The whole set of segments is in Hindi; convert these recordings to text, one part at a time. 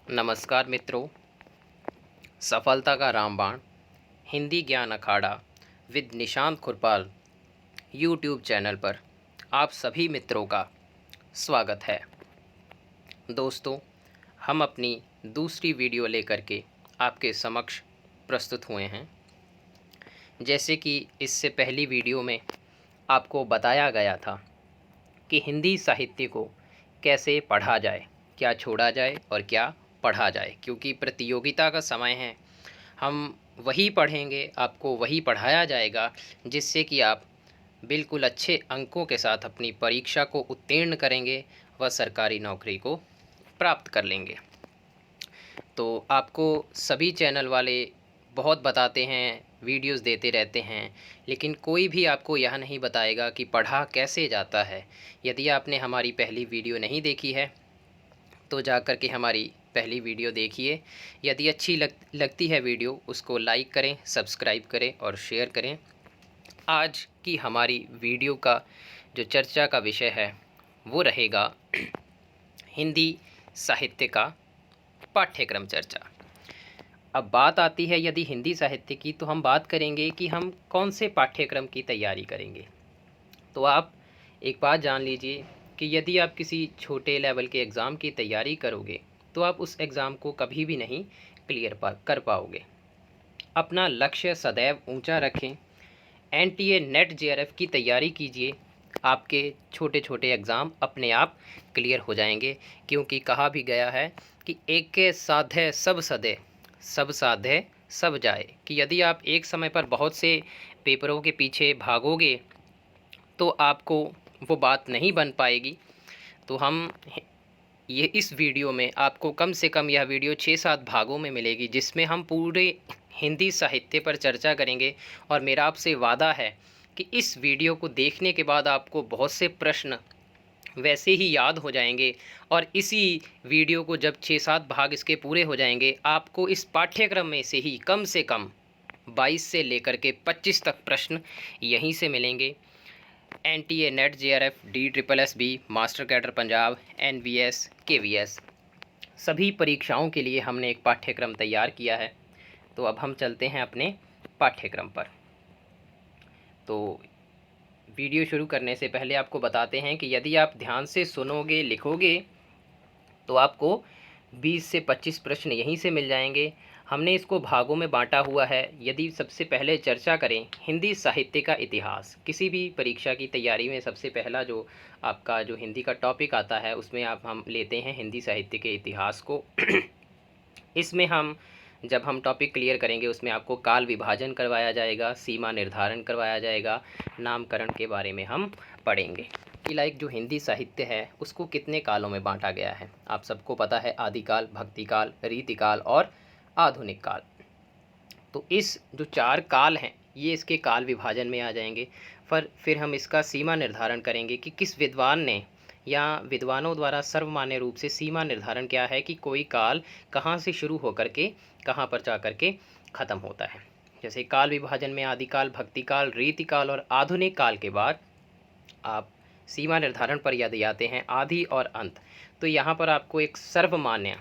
नमस्कार मित्रों। सफलता का रामबाण हिंदी ज्ञान अखाड़ा विद निशांत खुरपाल यूट्यूब चैनल पर आप सभी मित्रों का स्वागत है। दोस्तों, हम अपनी दूसरी वीडियो लेकर के आपके समक्ष प्रस्तुत हुए हैं। जैसे कि इससे पहली वीडियो में आपको बताया गया था कि हिंदी साहित्य को कैसे पढ़ा जाए, क्या छोड़ा जाए और क्या पढ़ा जाए, क्योंकि प्रतियोगिता का समय है। हम वही पढ़ेंगे, आपको वही पढ़ाया जाएगा जिससे कि आप बिल्कुल अच्छे अंकों के साथ अपनी परीक्षा को उत्तीर्ण करेंगे व सरकारी नौकरी को प्राप्त कर लेंगे। तो आपको सभी चैनल वाले बहुत बताते हैं, वीडियोस देते रहते हैं, लेकिन कोई भी आपको यह नहीं बताएगा कि पढ़ा कैसे जाता है। यदि आपने हमारी पहली वीडियो नहीं देखी है तो जा कर के हमारी पहली वीडियो देखिए। यदि अच्छी लगती है वीडियो, उसको लाइक करें, सब्सक्राइब करें और शेयर करें। आज की हमारी वीडियो का जो चर्चा का विषय है वो रहेगा हिंदी साहित्य का पाठ्यक्रम चर्चा। अब बात आती है यदि हिंदी साहित्य की, तो हम बात करेंगे कि हम कौन से पाठ्यक्रम की तैयारी करेंगे। तो आप एक बात जान लीजिए कि यदि आप किसी छोटे लेवल के एग्ज़ाम की तैयारी करोगे तो आप उस एग्ज़ाम को कभी भी नहीं क्लियर कर पाओगे। अपना लक्ष्य सदैव ऊंचा रखें। एनटीए नेट जेआरएफ की तैयारी कीजिए। आपके छोटे छोटे एग्ज़ाम अपने आप क्लियर हो जाएंगे, क्योंकि कहा भी गया है कि एक के साधे सब सदे, सब साधे सब जाए। कि यदि आप एक समय पर बहुत से पेपरों के पीछे भागोगे तो आपको वो बात नहीं बन पाएगी। तो हम ये इस वीडियो में आपको कम से कम यह वीडियो 6-7 भागों में मिलेगी, जिसमें हम पूरे हिंदी साहित्य पर चर्चा करेंगे। और मेरा आपसे वादा है कि इस वीडियो को देखने के बाद आपको बहुत से प्रश्न वैसे ही याद हो जाएंगे, और इसी वीडियो को जब 6-7 भाग इसके पूरे हो जाएंगे, आपको इस पाठ्यक्रम में से ही कम से कम 22 से लेकर के 25 तक प्रश्न यहीं से मिलेंगे। NTA net JRF, DSSB, master cadre Punjab, NVS, KVS, सभी परीक्षाओं के लिए हमने एक पाठ्यक्रम तैयार किया है। तो अब हम चलते हैं अपने पाठ्यक्रम पर। तो वीडियो शुरू करने से पहले आपको बताते हैं कि यदि आप ध्यान से सुनोगे, लिखोगे, तो आपको 20 से 25 प्रश्न यहीं से मिल जाएंगे। हमने इसको भागों में बांटा हुआ है। यदि सबसे पहले चर्चा करें हिंदी साहित्य का इतिहास, किसी भी परीक्षा की तैयारी में सबसे पहला जो आपका जो हिंदी का टॉपिक आता है उसमें हम लेते हैं हिंदी साहित्य के इतिहास को। इसमें जब हम टॉपिक क्लियर करेंगे उसमें आपको काल विभाजन करवाया जाएगा, सीमा निर्धारण करवाया जाएगा, नामकरण के बारे में हम पढ़ेंगे कि जो हिंदी साहित्य है उसको कितने कालों में बांटा गया है। आप सबको पता है, आदिकाल, भक्तिकाल, रीतिकाल और आधुनिक काल। तो इस जो 4 काल हैं ये इसके काल विभाजन में आ जाएंगे। फिर हम इसका सीमा निर्धारण करेंगे कि किस विद्वान ने या विद्वानों द्वारा सर्वमान्य रूप से सीमा निर्धारण क्या है कि कोई काल कहाँ से शुरू होकर के कहाँ पर जा कर के ख़त्म होता है। जैसे काल विभाजन में आदिकाल, भक्तिकाल, रीतिकाल और आधुनिक काल के बाद आप सीमा निर्धारण पर यदि आते हैं आदि और अंत, तो यहाँ पर आपको एक सर्वमान्य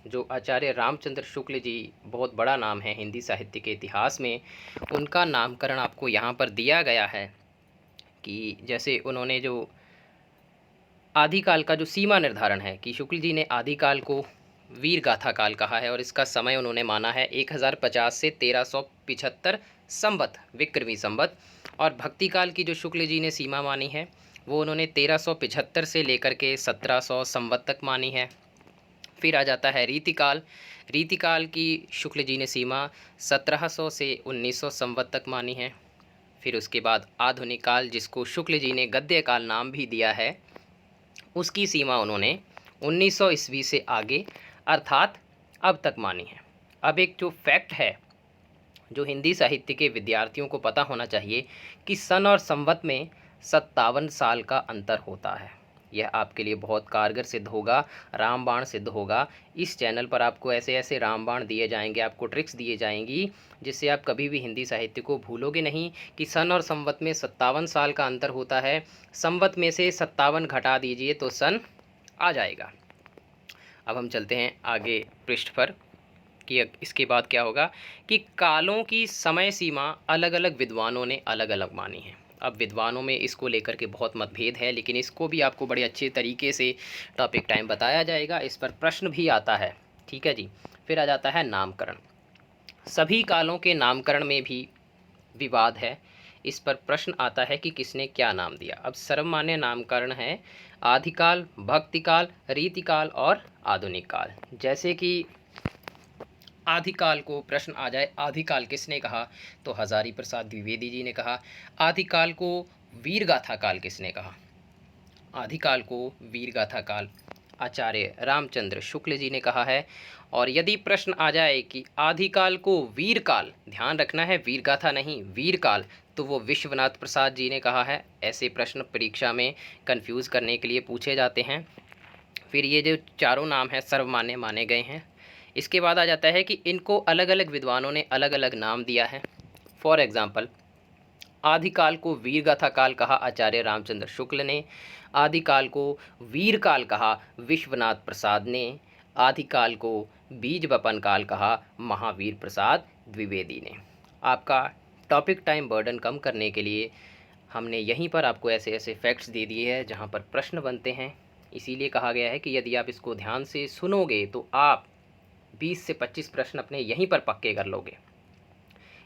जो आचार्य रामचंद्र शुक्ल जी, बहुत बड़ा नाम है हिंदी साहित्य के इतिहास में, उनका नामकरण आपको यहाँ पर दिया गया है। कि जैसे उन्होंने जो आदिकाल का जो सीमा निर्धारण है कि शुक्ल जी ने आदिकाल को वीर गाथा काल कहा है और इसका समय उन्होंने माना है 1050 से 1375 संवत, विक्रमी संवत। और भक्तिकाल की जो शुक्ल जी ने सीमा मानी है वो उन्होंने 1375 से लेकर के 1700 संवत तक मानी है। फिर आ जाता है रीतिकाल। रीतिकाल की शुक्ल जी ने सीमा 1700 से 1900 संवत तक मानी है। फिर उसके बाद आधुनिक काल, जिसको शुक्ल जी ने गद्य काल नाम भी दिया है, उसकी सीमा उन्होंने 1900 ईस्वी से आगे अर्थात अब तक मानी है। अब एक जो फैक्ट है जो हिंदी साहित्य के विद्यार्थियों को पता होना चाहिए कि सन और संवत में 57 साल का अंतर होता है। यह आपके लिए बहुत कारगर सिद्ध होगा, रामबाण सिद्ध होगा। इस चैनल पर आपको ऐसे ऐसे रामबाण दिए जाएंगे, आपको ट्रिक्स दिए जाएंगी, जिससे आप कभी भी हिंदी साहित्य को भूलोगे नहीं कि सन और संवत में 57 साल का अंतर होता है। संवत में से 57 घटा दीजिए तो सन आ जाएगा। अब हम चलते हैं आगे पृष्ठ पर कि इसके बाद क्या होगा कि कालों की समय सीमा अलग अलग विद्वानों ने अलग अलग मानी है। अब विद्वानों में इसको लेकर के बहुत मतभेद है, लेकिन इसको भी आपको बड़े अच्छे तरीके से टॉपिक टाइम बताया जाएगा। इस पर प्रश्न भी आता है, ठीक है जी। फिर आ जाता है नामकरण। सभी कालों के नामकरण में भी विवाद है। इस पर प्रश्न आता है कि किसने क्या नाम दिया। अब सर्वमान्य नामकरण है आदिकाल, भक्तिकाल, रीतिकाल और आधुनिक काल। जैसे कि आदिकाल को प्रश्न आ जाए, आदिकाल किसने कहा, तो हजारी प्रसाद द्विवेदी जी ने कहा। आदिकाल को वीरगाथा काल किसने कहा, आदिकाल को वीरगाथा काल आचार्य रामचंद्र शुक्ल जी ने कहा है। और यदि प्रश्न आ जाए कि आदिकाल को वीरकाल, ध्यान रखना है वीरगाथा नहीं वीरकाल, तो वो विश्वनाथ प्रसाद जी ने कहा है। ऐसे प्रश्न परीक्षा में कंफ्यूज करने के लिए पूछे जाते हैं। फिर ये जो चारों नाम हैं सर्वमान्य माने गए हैं। इसके बाद आ जाता है कि इनको अलग अलग विद्वानों ने अलग अलग नाम दिया है। फॉर एग्ज़ाम्पल, आदिकाल को वीरगाथा काल कहा आचार्य रामचंद्र शुक्ल ने, आदिकाल को वीरकाल कहा विश्वनाथ प्रसाद ने, आदिकाल को बीज बपन काल कहा महावीर प्रसाद द्विवेदी ने। आपका टॉपिक टाइम बर्डन कम करने के लिए हमने यहीं पर आपको ऐसे ऐसे फैक्ट्स दे दिए हैं जहाँ पर प्रश्न बनते हैं। इसीलिए कहा गया है कि यदि आप इसको ध्यान से सुनोगे तो आप 20 से 25 प्रश्न अपने यहीं पर पक्के कर लोगे।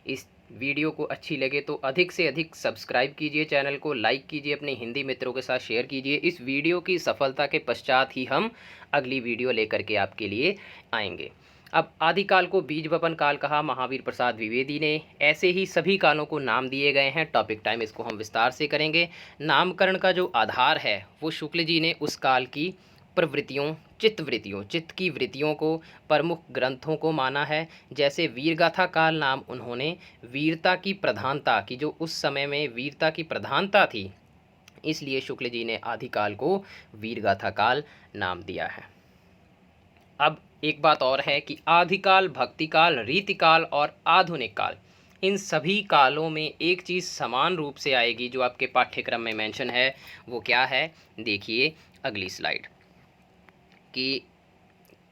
इस वीडियो को अच्छी लगे तो अधिक से अधिक सब्सक्राइब कीजिए, चैनल को लाइक कीजिए, अपने हिंदी मित्रों के साथ शेयर कीजिए। इस वीडियो की सफलता के पश्चात ही हम अगली वीडियो लेकर के आपके लिए आएंगे। अब आदिकाल को बीज बपन काल कहा महावीर प्रसाद द्विवेदी ने। ऐसे ही सभी कालों को नाम दिए गए हैं। टॉपिक टाइम इसको हम विस्तार से करेंगे। नामकरण का जो आधार है वो शुक्ल जी ने उस काल की प्रवृत्तियों, चित्त की वृत्तियों को, प्रमुख ग्रंथों को माना है। जैसे वीरगाथा काल नाम उन्होंने वीरता की प्रधानता की, जो उस समय में वीरता की प्रधानता थी, इसलिए शुक्ल जी ने आदिकाल को वीरगाथा काल नाम दिया है। अब एक बात और है कि आदिकाल, भक्तिकाल, रीतिकाल और आधुनिक काल, इन सभी कालों में एक चीज़ समान रूप से आएगी जो आपके पाठ्यक्रम में मेंशन है। वो क्या है, देखिए अगली स्लाइड। कि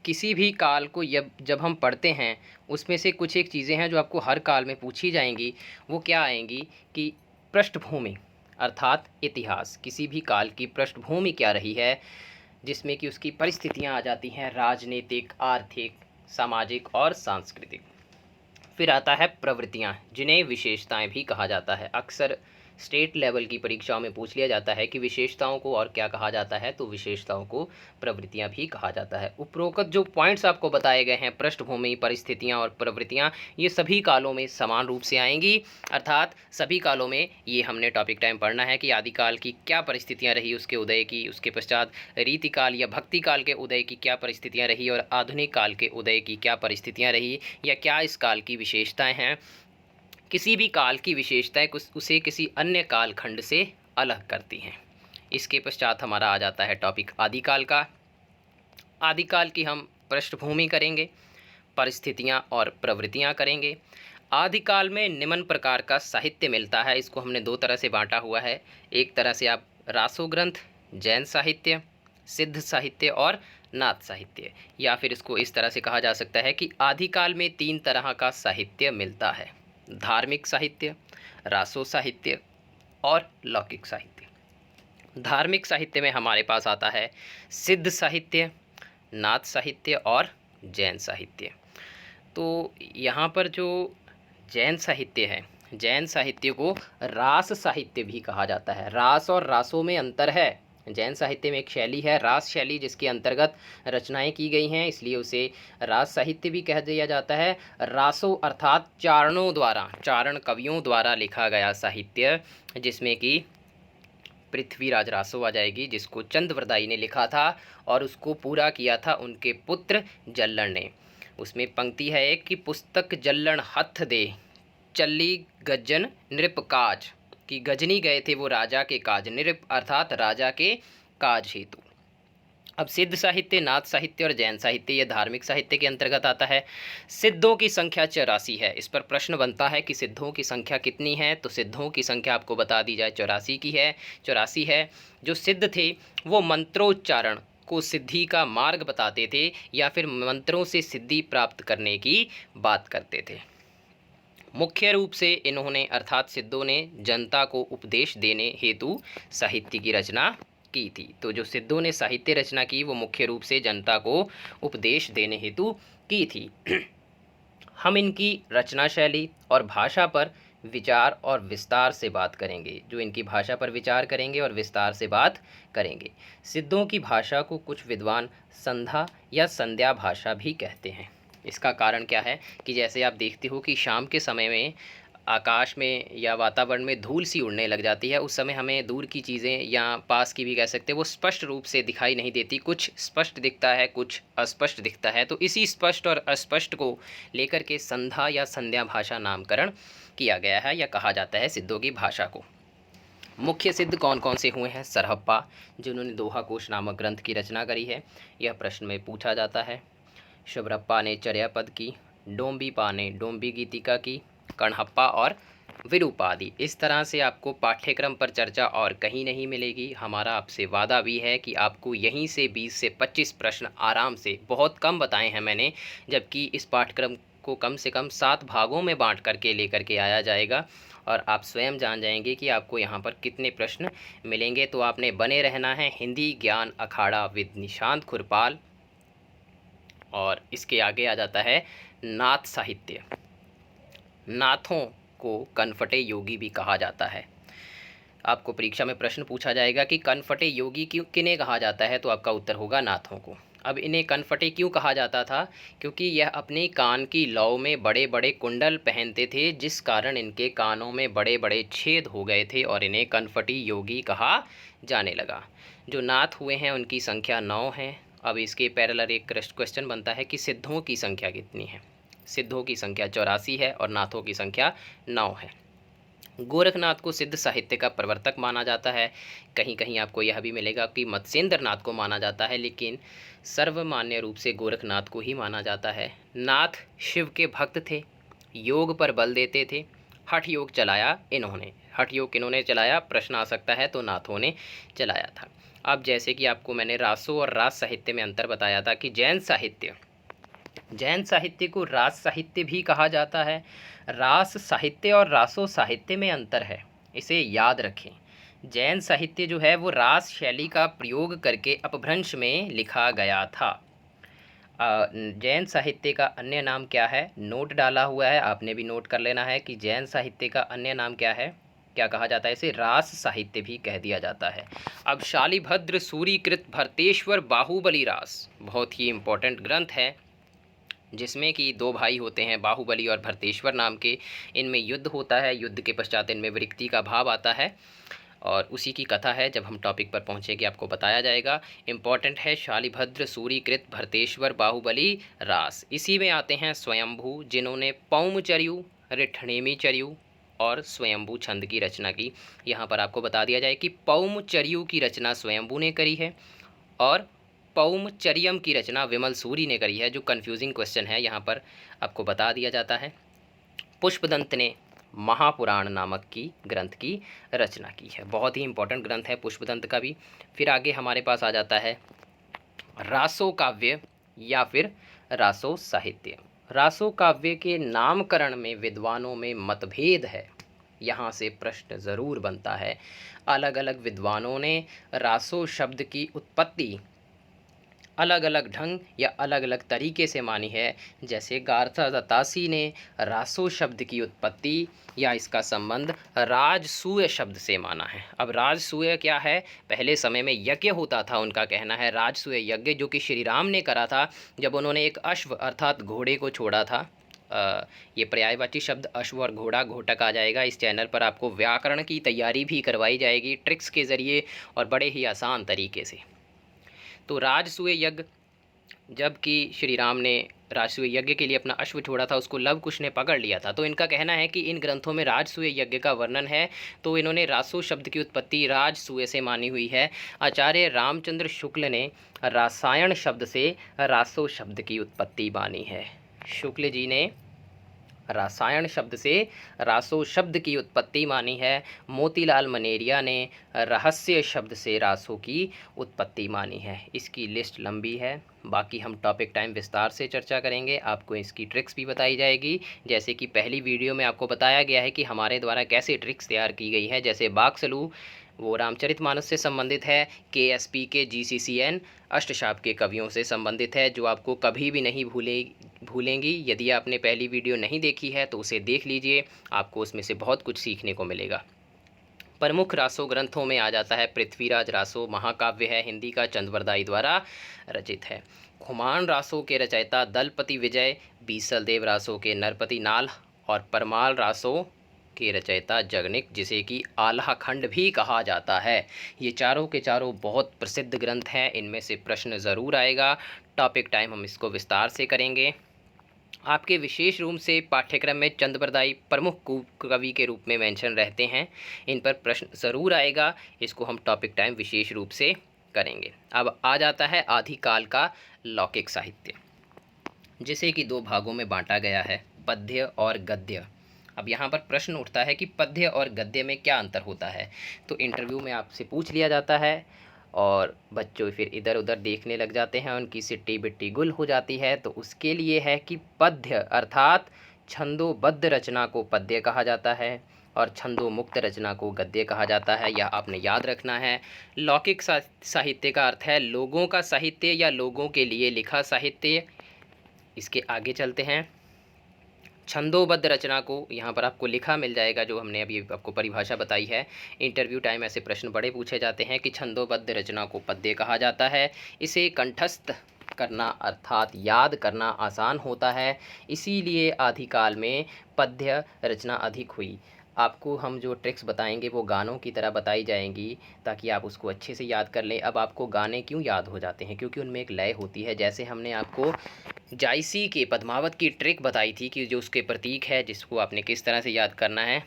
किसी भी काल को जब हम पढ़ते हैं उसमें से कुछ एक चीज़ें हैं जो आपको हर काल में पूछी जाएंगी। वो क्या आएंगी कि पृष्ठभूमि अर्थात इतिहास, किसी भी काल की पृष्ठभूमि क्या रही है, जिसमें कि उसकी परिस्थितियां आ जाती हैं राजनीतिक, आर्थिक, सामाजिक और सांस्कृतिक। फिर आता है प्रवृत्तियां, जिन्हें विशेषताएं भी कहा जाता है। अक्सर स्टेट लेवल की परीक्षाओं में पूछ लिया जाता है कि विशेषताओं को और क्या कहा जाता है, तो विशेषताओं को प्रवृत्तियां भी कहा जाता है। उपरोक्त जो पॉइंट्स आपको बताए गए हैं, पृष्ठभूमि, परिस्थितियां और प्रवृत्तियां, ये सभी कालों में समान रूप से आएंगी। अर्थात सभी कालों में ये हमने टॉपिक टाइम पढ़ना है कि आदिकाल की क्या परिस्थितियाँ रही उसके उदय की, उसके पश्चात रीतिकाल या भक्ति काल के उदय की क्या परिस्थितियाँ रही, और आधुनिक काल के उदय की क्या परिस्थितियाँ रही, या क्या इस काल की विशेषताएँ हैं। किसी भी काल की विशेषताएं उसे किसी अन्य काल खंड से अलग करती हैं। इसके पश्चात हमारा आ जाता है टॉपिक आदिकाल का। आदिकाल की हम पृष्ठभूमि करेंगे, परिस्थितियां और प्रवृत्तियां करेंगे। आदिकाल में निम्न प्रकार का साहित्य मिलता है। इसको हमने दो तरह से बांटा हुआ है। एक तरह से आप रासो ग्रंथ, जैन साहित्य, सिद्ध साहित्य और नाथ साहित्य, या फिर इसको इस तरह से कहा जा सकता है कि आदिकाल में 3 तरह का साहित्य मिलता है: धार्मिक साहित्य, रासो साहित्य और लौकिक साहित्य। धार्मिक साहित्य में हमारे पास आता है सिद्ध साहित्य, नाथ साहित्य और जैन साहित्य। तो यहाँ पर जो जैन साहित्य है, जैन साहित्य को रास साहित्य भी कहा जाता है। रास और रासों में अंतर है। जैन साहित्य में एक शैली है रास शैली, जिसके अंतर्गत रचनाएं की गई हैं, इसलिए उसे रास साहित्य भी कह दिया जाता है। रासो अर्थात चारणों द्वारा, चारण कवियों द्वारा लिखा गया साहित्य, जिसमें कि पृथ्वीराज रासो आ जाएगी, जिसको चंद्रवरदाई ने लिखा था और उसको पूरा किया था उनके पुत्र जल्लण ने। उसमें पंक्ति है एक कि पुस्तक जल्लण हथ दे, चली गजन नृप काज, कि गजनी गए थे वो राजा के काज, नृप अर्थात राजा के काज हेतु। अब सिद्ध साहित्य, नाथ साहित्य और जैन साहित्य ये धार्मिक साहित्य के अंतर्गत आता है। सिद्धों की संख्या 84 है। इस पर प्रश्न बनता है कि सिद्धों की संख्या कितनी है, तो सिद्धों की संख्या आपको बता दी जाए 84 की है, 84 है। जो सिद्ध थे वो मंत्रोच्चारण आपको सिद्धि का मार्ग बताते थे या फिर मंत्रों से सिद्धि प्राप्त करने की बात करते थे। मुख्य रूप से इन्होंने अर्थात सिद्धों ने जनता को उपदेश देने हेतु साहित्य की रचना की थी। तो जो सिद्धों ने साहित्य रचना की वो मुख्य रूप से जनता को उपदेश देने हेतु की थी। हम इनकी रचना शैली और भाषा पर विचार और विस्तार से बात करेंगे। जो इनकी भाषा पर विचार करेंगे और विस्तार से बात करेंगे। सिद्धों की भाषा को कुछ विद्वान संधा या संध्या भाषा भी कहते हैं। इसका कारण क्या है कि जैसे आप देखते हो कि शाम के समय में आकाश में या वातावरण में धूल सी उड़ने लग जाती है, उस समय हमें दूर की चीज़ें या पास की भी कह सकते हैं वो स्पष्ट रूप से दिखाई नहीं देती, कुछ स्पष्ट दिखता है कुछ अस्पष्ट दिखता है। तो इसी स्पष्ट और अस्पष्ट को लेकर के संध्या या संध्या भाषा नामकरण किया गया है या कहा जाता है सिद्धों की भाषा को। मुख्य सिद्ध कौन कौन से हुए हैं? सरहप्पा, जिन्होंने दोहा कोश नामक ग्रंथ की रचना करी है, यह प्रश्न में पूछा जाता है। शुभ्रप्पा ने चर्यापद की, डोंबीपा ने डोंबी गीतिका की, कणहप्पा और विरूपादि। इस तरह से आपको पाठ्यक्रम पर चर्चा और कहीं नहीं मिलेगी। हमारा आपसे वादा भी है कि आपको यहीं से 20 से 25 प्रश्न आराम से, बहुत कम बताए हैं मैंने, जबकि इस पाठ्यक्रम को कम से कम 7 भागों में बांट करके लेकर के आया जाएगा और आप स्वयं जान जाएंगे कि आपको यहाँ पर कितने प्रश्न मिलेंगे। तो आपने बने रहना है हिंदी ज्ञान अखाड़ा विद निशांत खुरपाल। और इसके आगे आ जाता है नाथ साहित्य। नाथों को कनफटे योगी भी कहा जाता है। आपको परीक्षा में प्रश्न पूछा जाएगा कि कनफटे योगी क्यों किन्हें कहा जाता है, तो आपका उत्तर होगा नाथों को। अब इन्हें कनफटे क्यों कहा जाता था? क्योंकि यह अपने कान की लौ में बड़े बड़े कुंडल पहनते थे, जिस कारण इनके कानों में बड़े बड़े छेद हो गए थे और इन्हें कनफटी योगी कहा जाने लगा। जो नाथ हुए हैं उनकी संख्या 9 है। अब इसके पैरेलल एक क्वेश्चन बनता है कि सिद्धों की संख्या कितनी है? सिद्धों की संख्या 84 है और नाथों की संख्या 9 है। गोरखनाथ को सिद्ध साहित्य का प्रवर्तक माना जाता है। कहीं कहीं आपको यह भी मिलेगा कि मत्स्येंद्र नाथ को माना जाता है, लेकिन सर्वमान्य रूप से गोरखनाथ को ही माना जाता है। नाथ शिव के भक्त थे, योग पर बल देते थे। हठ योग चलाया इन्होंने। हठ योग किन्होंने चलाया, प्रश्न आ सकता है, तो नाथों ने चलाया था। अब जैसे कि आपको मैंने रासो और रास साहित्य में अंतर बताया था कि जैन साहित्य को रास साहित्य भी कहा जाता है। रास साहित्य और रासो साहित्य में अंतर है, इसे याद रखें। जैन साहित्य जो है वो रास शैली का प्रयोग करके अपभ्रंश में लिखा गया था। जैन साहित्य का अन्य नाम क्या है? नोट डाला हुआ है, आपने भी नोट कर लेना है कि जैन साहित्य का अन्य नाम क्या है, क्या कहा जाता है? इसे रास साहित्य भी कह दिया जाता है। अब शालिभद्र सूरीकृत भरतेश्वर बाहुबली रास बहुत ही इम्पोर्टेंट ग्रंथ है, जिसमें कि 2 भाई होते हैं बाहुबली और भरतेश्वर नाम के। इनमें युद्ध होता है, युद्ध के पश्चात इनमें विरक्ति का भाव आता है और उसी की कथा है। जब हम टॉपिक पर पहुंचेंगे आपको बताया जाएगा। इम्पॉर्टेंट है शालिभद्र सूरीकृत भरतेश्वर बाहुबली रास। इसी में आते हैं स्वयंभू, जिन्होंने पौमचर्यु, रिठणेमीचर्यु और स्वयंभू छंद की रचना की। यहाँ पर आपको बता दिया जाए कि पौमचर्यु की रचना स्वयंभू ने करी है और पौमचर्यम की रचना विमल सूरी ने करी है। जो कन्फ्यूजिंग क्वेश्चन है यहाँ पर आपको बता दिया जाता है। पुष्पदंत ने महापुराण नामक की ग्रंथ की रचना की है। बहुत ही इंपॉर्टेंट ग्रंथ है पुष्पदंत का भी। फिर आगे हमारे पास आ जाता है रासो काव्य या फिर रासो साहित्य। रासो काव्य के नामकरण में विद्वानों में मतभेद है, यहाँ से प्रश्न ज़रूर बनता है। अलग अलग विद्वानों ने रासो शब्द की उत्पत्ति अलग अलग ढंग या अलग अलग तरीके से मानी है। जैसे गार्था दत्तासी ने रासो शब्द की उत्पत्ति या इसका संबंध राजसूय शब्द से माना है। अब राजसूय क्या है? पहले समय में यज्ञ होता था, उनका कहना है राजसूय यज्ञ, जो कि श्री राम ने करा था जब उन्होंने एक अश्व अर्थात घोड़े को छोड़ा था। ये पर्यायवाची शब्द अश्व और घोड़ा घोटक आ जाएगा। इस चैनल पर आपको व्याकरण की तैयारी भी करवाई जाएगी ट्रिक्स के ज़रिए और बड़े ही आसान तरीके से। तो राजसूय यज्ञ, जबकि श्री राम ने राजसूय यज्ञ के लिए अपना अश्व छोड़ा था, उसको लव कुश ने पकड़ लिया था। तो इनका कहना है कि इन ग्रंथों में राजसूय यज्ञ का वर्णन है, तो इन्होंने रासो शब्द की उत्पत्ति राजसूय से मानी हुई है। आचार्य रामचंद्र शुक्ल ने रासायन शब्द से रासो शब्द की उत्पत्ति मानी है। शुक्ल जी ने रसायन शब्द से रासो शब्द की उत्पत्ति मानी है। मोतीलाल मनेरिया ने रहस्य शब्द से रासो की उत्पत्ति मानी है। इसकी लिस्ट लंबी है, बाकी हम टॉपिक टाइम विस्तार से चर्चा करेंगे। आपको इसकी ट्रिक्स भी बताई जाएगी, जैसे कि पहली वीडियो में आपको बताया गया है कि हमारे द्वारा कैसे ट्रिक्स तैयार की गई है। जैसे बाकसलू वो रामचरितमानस से संबंधित है, KSP के GCCN अष्टशाप के कवियों से संबंधित है, जो आपको कभी भी नहीं भूलेंगी। यदि आपने पहली वीडियो नहीं देखी है तो उसे देख लीजिए, आपको उसमें से बहुत कुछ सीखने को मिलेगा। प्रमुख रासो ग्रंथों में आ जाता है पृथ्वीराज रासो, महाकाव्य है, हिंदी का, चंद्रवरदाई द्वारा रचित है। खुमान रासो के रचयिता दलपति विजय, बीसल देव रासो के नरपति नाल और परमाल रासो के रचयिता जगनिक, जिसे कि आल्हा खंड भी कहा जाता है। ये चारों के चारों बहुत प्रसिद्ध ग्रंथ हैं, इनमें से प्रश्न ज़रूर आएगा। टॉपिक टाइम हम इसको विस्तार से करेंगे। आपके विशेष रूप से पाठ्यक्रम में चंद्रवरदाई प्रमुख कवि के रूप में मेंशन रहते हैं, इन पर प्रश्न ज़रूर आएगा। इसको हम टॉपिक टाइम विशेष रूप से करेंगे। अब आ जाता है आदिकाल का लौकिक साहित्य, जिसे कि दो भागों में बांटा गया है, पद्य और गद्य। अब यहाँ पर प्रश्न उठता है कि पद्य और गद्य में क्या अंतर होता है, तो इंटरव्यू में आपसे पूछ लिया जाता है और बच्चों फिर इधर उधर देखने लग जाते हैं, उनकी सिट्टी बिट्टी गुल हो जाती है। तो उसके लिए है कि पद्य अर्थात छंदोबद्ध रचना को पद्य कहा जाता है और छंदो मुक्त रचना को गद्य कहा जाता है, यह आपने याद रखना है। लौकिक साहित्य का अर्थ है लोगों का साहित्य या लोगों के लिए लिखा साहित्य। इसके आगे चलते हैं। छंदोबद्ध रचना को यहाँ पर आपको लिखा मिल जाएगा, जो हमने अभी आपको परिभाषा बताई है। इंटरव्यू टाइम ऐसे प्रश्न बड़े पूछे जाते हैं कि छंदोबद्ध रचना को पद्य कहा जाता है। इसे कंठस्थ करना अर्थात याद करना आसान होता है, इसीलिए आदिकाल में पद्य रचना अधिक हुई। आपको हम जो ट्रिक्स बताएंगे वो गानों की तरह बताई जाएंगी, ताकि आप उसको अच्छे से याद कर लें। अब आपको गाने क्यों याद हो जाते हैं, क्योंकि उनमें एक लय होती है। जैसे हमने आपको जायसी के पद्मावत की ट्रिक बताई थी कि जो उसके प्रतीक है, जिसको आपने किस तरह से याद करना है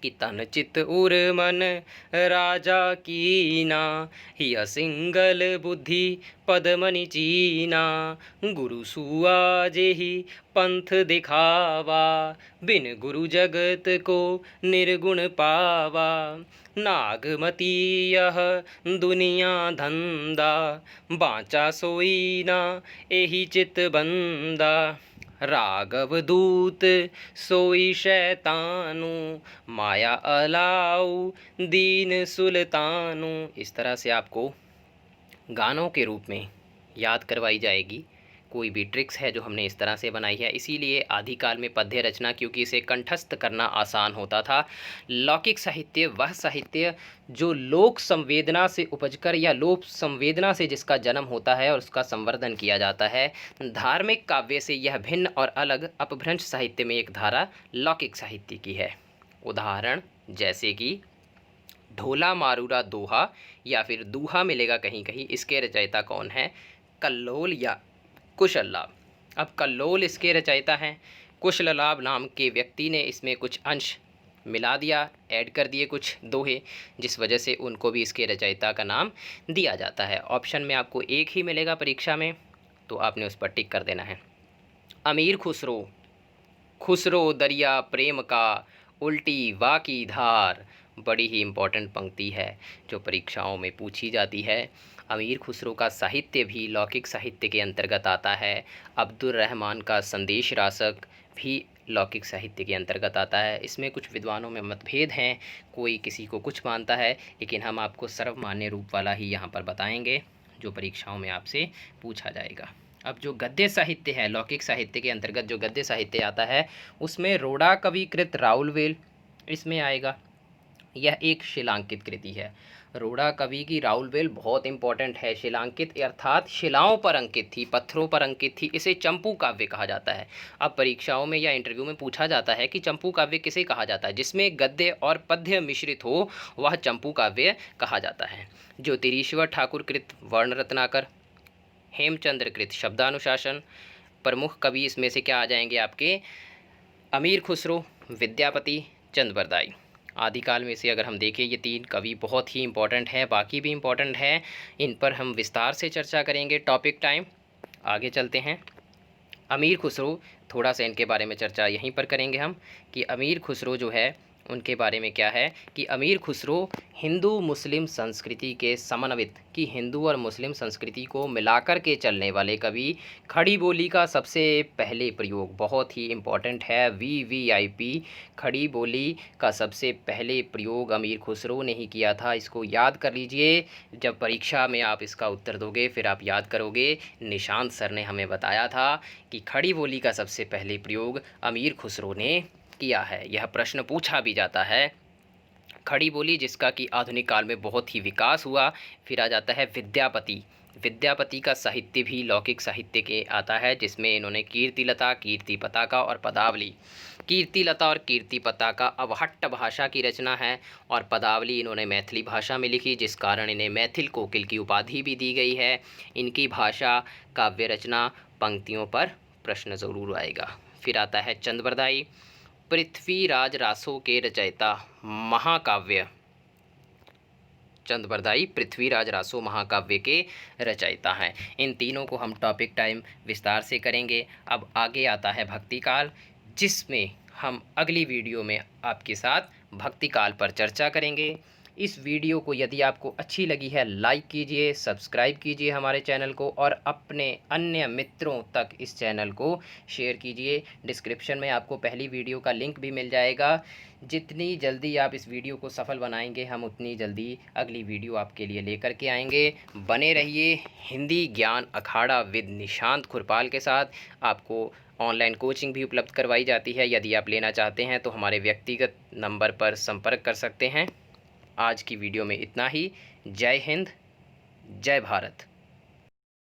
कि तन चित उर मन राजा कीना, हिय सिंगल बुद्धि पदमनि चीना, गुरु सुआ जेहि पंथ दिखावा, बिन गुरु जगत को निर्गुण पावा, नागमती यह दुनिया धंधा, बाँचा सोई ना एहि चित बंदा, राघव दूत सोई शैतानु, माया अलाऊ दीन सुल्तानु। इस तरह से आपको गानों के रूप में याद करवाई जाएगी। कोई भी ट्रिक्स है जो हमने इस तरह से बनाई है, इसीलिए आदिकाल में पद्य रचना, क्योंकि इसे कंठस्थ करना आसान होता था। लौकिक साहित्य वह साहित्य जो लोक संवेदना से उपजकर या लोक संवेदना से जिसका जन्म होता है और उसका संवर्धन किया जाता है। धार्मिक काव्य से यह भिन्न और अलग अपभ्रंश साहित्य में एक धारा लौकिक साहित्य की है। उदाहरण जैसे कि ढोला मारूरा दोहा या फिर दूहा मिलेगा कहीं कहीं, इसके रचयिता कौन है? कल्लोल या कुशललाभ। अब कल्लोल इसके रचयिता हैं, कुशललाभ नाम के व्यक्ति ने इसमें कुछ अंश मिला दिया, ऐड कर दिए कुछ दोहे, जिस वजह से उनको भी इसके रचयिता का नाम दिया जाता है। ऑप्शन में आपको एक ही मिलेगा परीक्षा में, तो आपने उस पर टिक कर देना है। अमीर खुसरो, खुसरो दरिया प्रेम का, उल्टी वा की धार, बड़ी ही इम्पोर्टेंट पंक्ति है जो परीक्षाओं में पूछी जाती है। अमीर खुसरो का साहित्य भी लौकिक साहित्य के अंतर्गत आता है। अब्दुल रहमान का संदेश रासक भी लौकिक साहित्य के अंतर्गत आता है। इसमें कुछ विद्वानों में मतभेद हैं, कोई किसी को कुछ मानता है, लेकिन हम आपको सर्वमान्य रूप वाला ही यहाँ पर बताएंगे, जो परीक्षाओं में आपसे पूछा जाएगा। अब जो गद्य साहित्य है, लौकिक साहित्य के अंतर्गत जो गद्य साहित्य आता है, उसमें रोड़ा कविकृत राउलवेल इसमें आएगा। यह एक शिलांकित कृति है। रोड़ा कवि की राउलवेल बहुत इंपॉर्टेंट है। शिलांकित अर्थात शिलाओं पर अंकित थी, पत्थरों पर अंकित थी। इसे चंपू काव्य कहा जाता है। अब परीक्षाओं में या इंटरव्यू में पूछा जाता है कि चंपू काव्य किसे कहा जाता है? जिसमें गद्य और पद्य मिश्रित हो, वह चंपू काव्य कहा जाता है। ज्योतिरीश्वर ठाकुर कृत वर्ण रत्नाकर, हेमचंद्र कृत शब्दानुशासन। प्रमुख कवि इसमें से क्या आ जाएंगे आपके? अमीर खुसरो, विद्यापति, चंद्रवरदाई। आदिकाल में से अगर हम देखें, ये तीन कवि बहुत ही इंपॉर्टेंट हैं, बाकी भी इंपॉर्टेंट हैं, इन पर हम विस्तार से चर्चा करेंगे टॉपिक टाइम। आगे चलते हैं। अमीर खुसरो, थोड़ा सा इनके बारे में चर्चा यहीं पर करेंगे हम कि अमीर खुसरो जो है उनके बारे में क्या है कि अमीर खुसरो हिंदू मुस्लिम संस्कृति के समन्वित, कि हिंदू और मुस्लिम संस्कृति को मिलाकर के चलने वाले कवि। खड़ी बोली का सबसे पहले प्रयोग बहुत ही इम्पॉर्टेंट है, VVIP, खड़ी बोली का सबसे पहले प्रयोग अमीर खुसरो ने ही किया था। इसको याद कर लीजिए, जब परीक्षा में आप इसका उत्तर दोगे फिर आप याद करोगे। निशांत सर ने हमें बताया था कि खड़ी बोली का सबसे पहले प्रयोग अमीर खुसरो ने किया है। यह प्रश्न पूछा भी जाता है। खड़ी बोली जिसका कि आधुनिक काल में बहुत ही विकास हुआ। फिर आ जाता है विद्यापति। विद्यापति का साहित्य भी लौकिक साहित्य के आता है, जिसमें इन्होंने कीर्तिलता, कीर्ति पताका और पदावली, कीर्तिलता और कीर्ति पताका अवहट्ट भाषा की रचना है और पदावली इन्होंने मैथिली भाषा में लिखी, जिस कारण इन्हें मैथिल कोकिल की उपाधि भी दी गई है। इनकी भाषा काव्य रचना पंक्तियों पर प्रश्न जरूर आएगा। फिर आता है चंद्रबरदाई, पृथ्वीराज रासो के रचयिता, महाकाव्य। चंद्रबरदाई पृथ्वीराज रासो महाकाव्य के रचयिता हैं। इन तीनों को हम टॉपिक टाइम विस्तार से करेंगे। अब आगे आता है भक्ति काल, जिसमें हम अगली वीडियो में आपके साथ भक्ति काल पर चर्चा करेंगे। इस वीडियो को यदि आपको अच्छी लगी है लाइक कीजिए, सब्सक्राइब कीजिए हमारे चैनल को और अपने अन्य मित्रों तक इस चैनल को शेयर कीजिए। डिस्क्रिप्शन में आपको पहली वीडियो का लिंक भी मिल जाएगा। जितनी जल्दी आप इस वीडियो को सफल बनाएंगे, हम उतनी जल्दी अगली वीडियो आपके लिए लेकर के आएंगे। बने रहिए हिंदी ज्ञान अखाड़ा विद निशांत खुरपाल के साथ। आपको ऑनलाइन कोचिंग भी उपलब्ध करवाई जाती है। यदि आप लेना चाहते हैं तो हमारे व्यक्तिगत नंबर पर संपर्क कर सकते हैं। आज की वीडियो में इतना ही। जय हिंद, जय भारत।